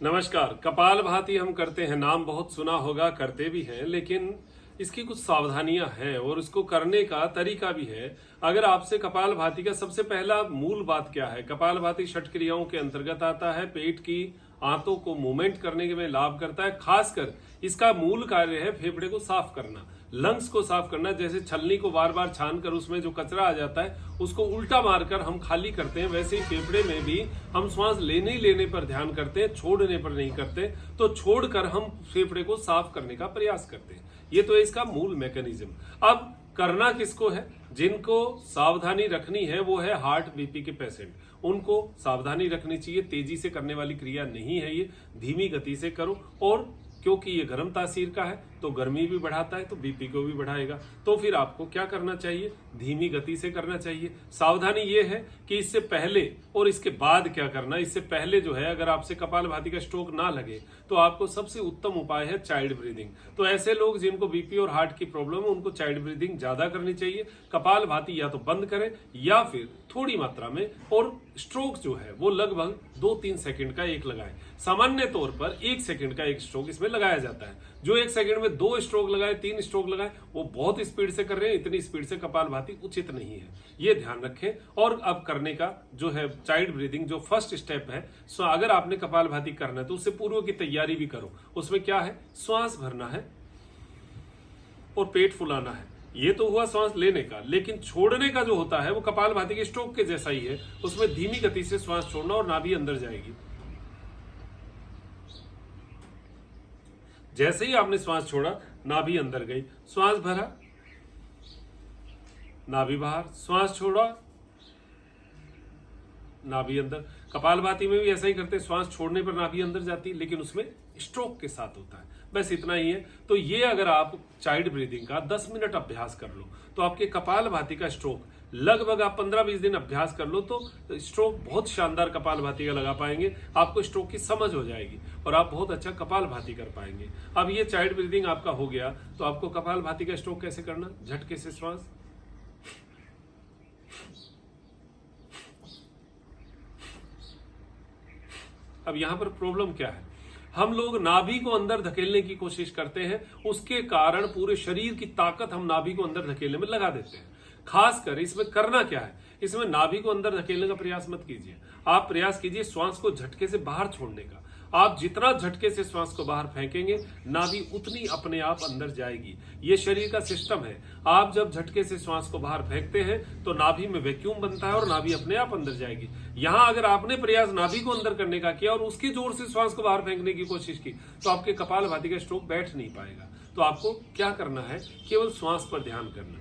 नमस्कार। कपालभाति हम करते हैं, नाम बहुत सुना होगा, करते भी हैं, लेकिन इसकी कुछ सावधानियां हैं और इसको करने का तरीका भी है। अगर आपसे कपालभाति का सबसे पहला मूल बात क्या है, कपालभाति षट क्रियाओं के अंतर्गत आता है। पेट की आंतों को मूवमेंट करने में लाभ करता है। खासकर इसका मूल कार्य है फेफड़े को साफ करना, लंग्स को साफ करना। जैसे छलनी को बार बार छान कर उसमें जो कचरा आ जाता है उसको उल्टा मारकर हम खाली करते हैं, वैसे ही फेफड़े में भी हम श्वास लेने ही लेने पर ध्यान करते हैं, छोड़ने पर नहीं करते। तो छोड़कर हम फेफड़े को साफ करने का प्रयास करते हैं। ये तो है इसका मूल मैकेनिज्म। अब करना किसको है? जिनको सावधानी रखनी है वो है हार्ट बीपी के पेशेंट। उनको सावधानी रखनी चाहिए, तेजी से करने वाली क्रिया नहीं है ये, धीमी गति से करो। और क्योंकि ये गर्म तासीर का है तो गर्मी भी बढ़ाता है तो बीपी को भी बढ़ाएगा। तो फिर आपको क्या करना चाहिए? धीमी गति से करना चाहिए। सावधानी ये है कि इससे पहले और इसके बाद क्या करना। इससे पहले जो है, अगर आपसे कपालभाति का स्ट्रोक ना लगे तो आपको सबसे उत्तम उपाय है चाइल्ड ब्रीदिंग। तो ऐसे लोग जिनको बीपी और हार्ट की प्रॉब्लम है उनको चाइल्ड ब्रीदिंग ज्यादा करनी चाहिए। कपालभाति या तो बंद करें या फिर थोड़ी मात्रा में, और स्ट्रोक जो है वो लगभग 2-3 सेकंड का एक लगाएं। सामान्य तौर पर 1 सेकंड का एक स्ट्रोक इसमें लगाया जाता है। जो 1 सेकंड में 2 स्ट्रोक लगाए, 3 स्ट्रोक लगाए, वो बहुत स्पीड से कर रहे हैं। इतनी स्पीड से कपालभाति उचित नहीं है, ये ध्यान रखें। और अब करने का जो है चाइल्ड ब्रीदिंग, जो फर्स्ट स्टेप है, सो अगर आपने कपालभाति करना है तो उससे पूर्व की तैयारी भी करो। उसमें क्या है? श्वास भरना है और पेट फुलाना है। ये तो हुआ श्वास लेने का, लेकिन छोड़ने का जो होता है वो कपालभाति के स्ट्रोक के जैसा ही है। उसमें धीमी गति से श्वास छोड़ना और नाभि अंदर जाएगी। जैसे ही आपने श्वास छोड़ा, नाभि अंदर गई, श्वास भरा, नाभि बाहर, श्वास छोड़ा, नाभि अंदर। कपालभाति में भी ऐसा ही करते हैं, श्वास छोड़ने पर नाभि अंदर जाती है, लेकिन उसमें स्ट्रोक के साथ होता है। बस इतना ही है। तो ये अगर आप चाइल्ड ब्रीदिंग का 10 मिनट अभ्यास कर लो तो आपके कपालभाति का स्ट्रोक लगभग आप 15-20 दिन अभ्यास कर लो तो स्ट्रोक बहुत शानदार कपालभाति का लगा पाएंगे। आपको स्ट्रोक की समझ हो जाएगी और आप बहुत अच्छा कपालभाति कर पाएंगे। अब ये चाइल्ड ब्रीदिंग आपका हो गया, तो आपको कपालभाति का स्ट्रोक कैसे करना? झटके से श्वास, अब यहां पर प्रॉब्लम क्या है? हम लोग नाभि को अंदर धकेलने की कोशिश करते हैं, उसके कारण पूरे शरीर की ताकत हम नाभि को अंदर धकेलने में लगा देते हैं। खासकर इसमें करना क्या है? इसमें नाभि को अंदर धकेलने का प्रयास मत कीजिए। आप प्रयास कीजिए श्वास को झटके से बाहर छोड़ने का। आप जितना झटके से श्वास को बाहर फेंकेंगे, नाभि उतनी अपने आप अंदर जाएगी। ये शरीर का सिस्टम है। आप जब झटके से श्वास को बाहर फेंकते हैं तो नाभि में वैक्यूम बनता है और नाभि अपने आप अंदर जाएगी। यहां अगर आपने प्रयास नाभि को अंदर करने का किया और उसके जोर से श्वास को बाहर फेंकने की कोशिश की तो आपके कपालभाति का स्ट्रोक बैठ नहीं पाएगा। तो आपको क्या करना है? केवल श्वास पर ध्यान करना।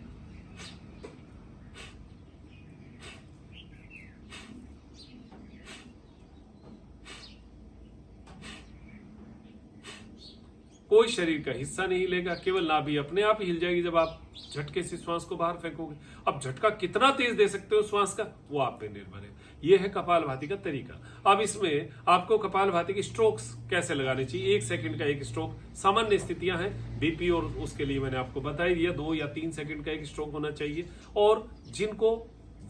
कोई शरीर का हिस्सा नहीं लेगा, केवल नाभि अपने आप ही हिल जाएगी जब आप झटके से श्वास को बाहर फेंकोगे। अब झटका कितना तेज दे सकते हो श्वास का, वो आप पे निर्भर है। ये है कपालभाति का तरीका। अब इसमें आपको कपालभाति की स्ट्रोक्स कैसे लगाने चाहिए? 1 सेकंड का एक स्ट्रोक। सामान्य स्थितियां हैं बीपी, और उसके लिए मैंने आपको बता ही दिया, 2 या 3 सेकंड का एक स्ट्रोक होना चाहिए। और जिनको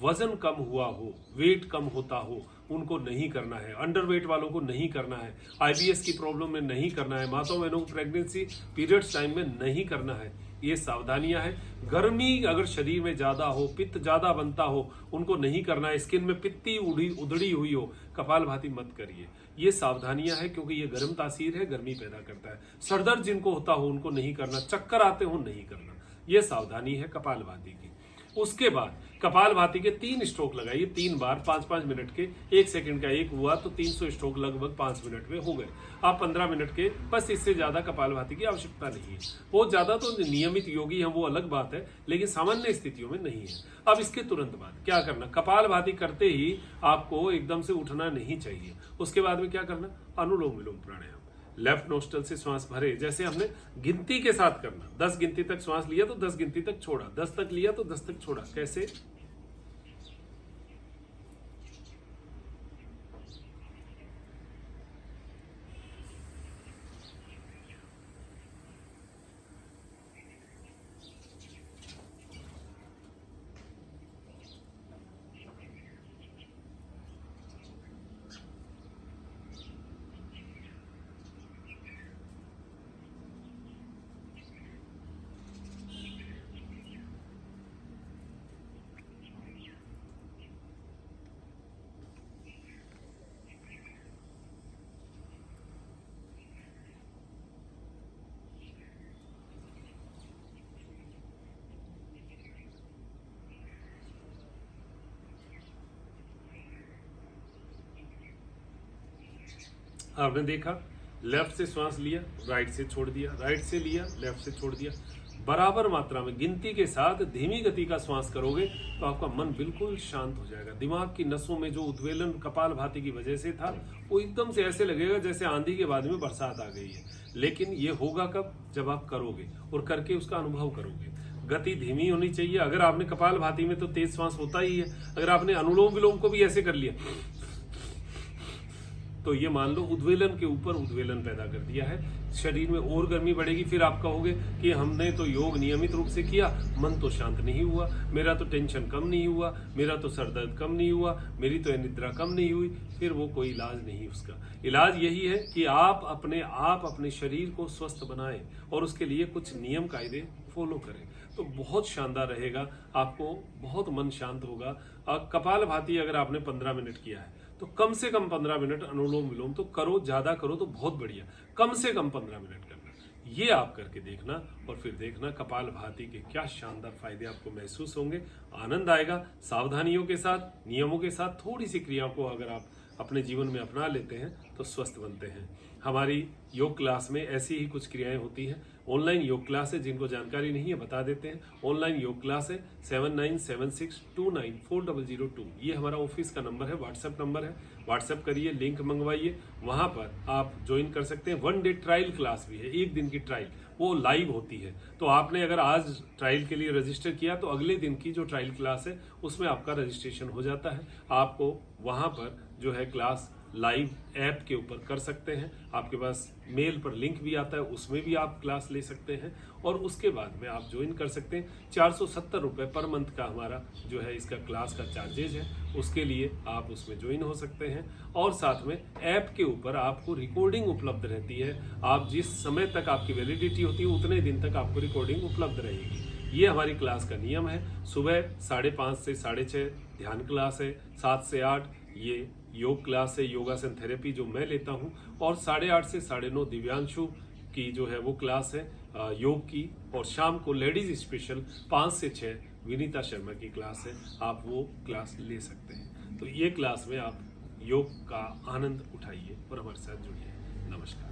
वजन कम हुआ हो, वेट कम होता हो, उनको नहीं करना है। अंडरवेट वालों को नहीं करना है। आईबीएस की प्रॉब्लम में नहीं करना है। माताओं बहनों को प्रेगनेंसी पीरियड्स टाइम में नहीं करना है। ये सावधानियां हैं। गर्मी अगर शरीर में ज्यादा हो, पित्त ज्यादा बनता हो, उनको नहीं करना है। स्किन में पित्ती उधड़ी हुई हो, कपालभाति मत करिए। ये सावधानियां हैं, क्योंकि ये गर्म तासीर है, गर्मी पैदा करता है। सरदर्द जिनको होता हो उनको नहीं करना, चक्कर आते हो नहीं करना। ये सावधानी है कपालभाति की। उसके बाद कपालभाति के 3 स्ट्रोक लगाइए, 3 बार 5-5 मिनट के। 1 सेकंड का एक हुआ तो 300 स्ट्रोक लगभग 5 मिनट में हो गए। आप 15 मिनट के, बस इससे ज्यादा कपालभाति की आवश्यकता नहीं है। बहुत ज्यादा तो नियमित योगी हैं, वो अलग बात है, लेकिन सामान्य स्थितियों में नहीं है। अब इसके तुरंत बाद क्या करना? कपालभाति करते ही आपको एकदम से उठना नहीं चाहिए। उसके बाद में क्या करना? अनुलोम विलोम प्राणायाम। लेफ्ट नोस्ट्रल से श्वास भरे, जैसे हमने गिनती के साथ करना। 10 गिनती तक श्वास लिया तो 10 गिनती तक छोड़ा, 10 तक लिया तो 10 तक छोड़ा। कैसे? आपने देखा, लेफ्ट से श्वास लिया, राइट से छोड़ दिया, राइट से लिया, लेफ्ट से छोड़ दिया। बराबर मात्रा में गिनती के साथ धीमी गति का श्वास करोगे तो आपका मन बिल्कुल शांत हो जाएगा। दिमाग की नसों में जो उद्वेलन कपालभाति की वजह से था, वो एकदम से ऐसे लगेगा जैसे आंधी के बाद में बरसात आ गई है। लेकिन ये होगा कब? जब आप करोगे और करके उसका अनुभव करोगे। गति धीमी होनी चाहिए। अगर आपने कपालभाति में तो तेज श्वास होता ही है, अगर आपने अनुलोम विलोम को भी ऐसे कर लिया तो ये मान लो उद्वेलन के ऊपर उद्वेलन पैदा कर दिया है, शरीर में और गर्मी बढ़ेगी। फिर आप कहोगे कि हमने तो योग नियमित रूप से किया, मन तो शांत नहीं हुआ, मेरा तो टेंशन कम नहीं हुआ, मेरा तो सर दर्द कम नहीं हुआ, मेरी तो निद्रा कम नहीं हुई। फिर वो कोई इलाज नहीं। उसका इलाज यही है कि आप अपने शरीर को स्वस्थ बनाएं और उसके लिए कुछ नियम कायदे फॉलो करें, तो बहुत शानदार रहेगा। आपको बहुत मन शांत होगा। कपालभाति अगर आपने 15 मिनट किया है तो कम से कम 15 मिनट अनुलोम विलोम तो करो, ज्यादा करो तो बहुत बढ़िया, कम से कम 15 मिनट करना। ये आप करके देखना और फिर देखना कपालभाति के क्या शानदार फायदे आपको महसूस होंगे। आनंद आएगा। सावधानियों के साथ, नियमों के साथ थोड़ी सी क्रियाओं को अगर आप अपने जीवन में अपना लेते हैं तो स्वस्थ बनते हैं। हमारी योग क्लास में ऐसी ही कुछ क्रियाएं होती हैं। ऑनलाइन योग क्लास है, जिनको जानकारी नहीं है बता देते हैं। ऑनलाइन योग क्लास है 7976294002। ये हमारा ऑफिस का नंबर है, व्हाट्सएप नंबर है। व्हाट्सएप करिए, लिंक मंगवाइए, वहां पर आप ज्वाइन कर सकते हैं। 1 डे ट्रायल क्लास भी है, 1 दिन की ट्रायल, वो लाइव होती है। तो आपने अगर आज ट्रायल के लिए रजिस्टर किया तो अगले दिन की जो ट्रायल क्लास है उसमें आपका रजिस्ट्रेशन हो जाता है। आपको वहां पर जो है क्लास लाइव ऐप के ऊपर कर सकते हैं। आपके पास मेल पर लिंक भी आता है, उसमें भी आप क्लास ले सकते हैं और उसके बाद में आप ज्वाइन कर सकते हैं। 470 रुपये पर मंथ का हमारा जो है इसका क्लास का चार्जेज है, उसके लिए आप उसमें ज्वाइन हो सकते हैं। और साथ में ऐप के ऊपर आपको रिकॉर्डिंग उपलब्ध रहती है। आप जिस समय तक आपकी वैलिडिटी होती है उतने दिन तक आपको रिकॉर्डिंग उपलब्ध रहेगी। ये हमारी क्लास का नियम है। सुबह 5:30 से 6:30 ध्यान क्लास है, 7 से 8 ये योग क्लास है, योगासन थेरेपी जो मैं लेता हूँ, और 8:30 से 9:30 दिव्यांशु की जो है वो क्लास है योग की। और शाम को लेडीज स्पेशल 5 से 6 विनीता शर्मा की क्लास है, आप वो क्लास ले सकते हैं। तो ये क्लास में आप योग का आनंद उठाइए और हमारे साथ जुड़िए। नमस्कार।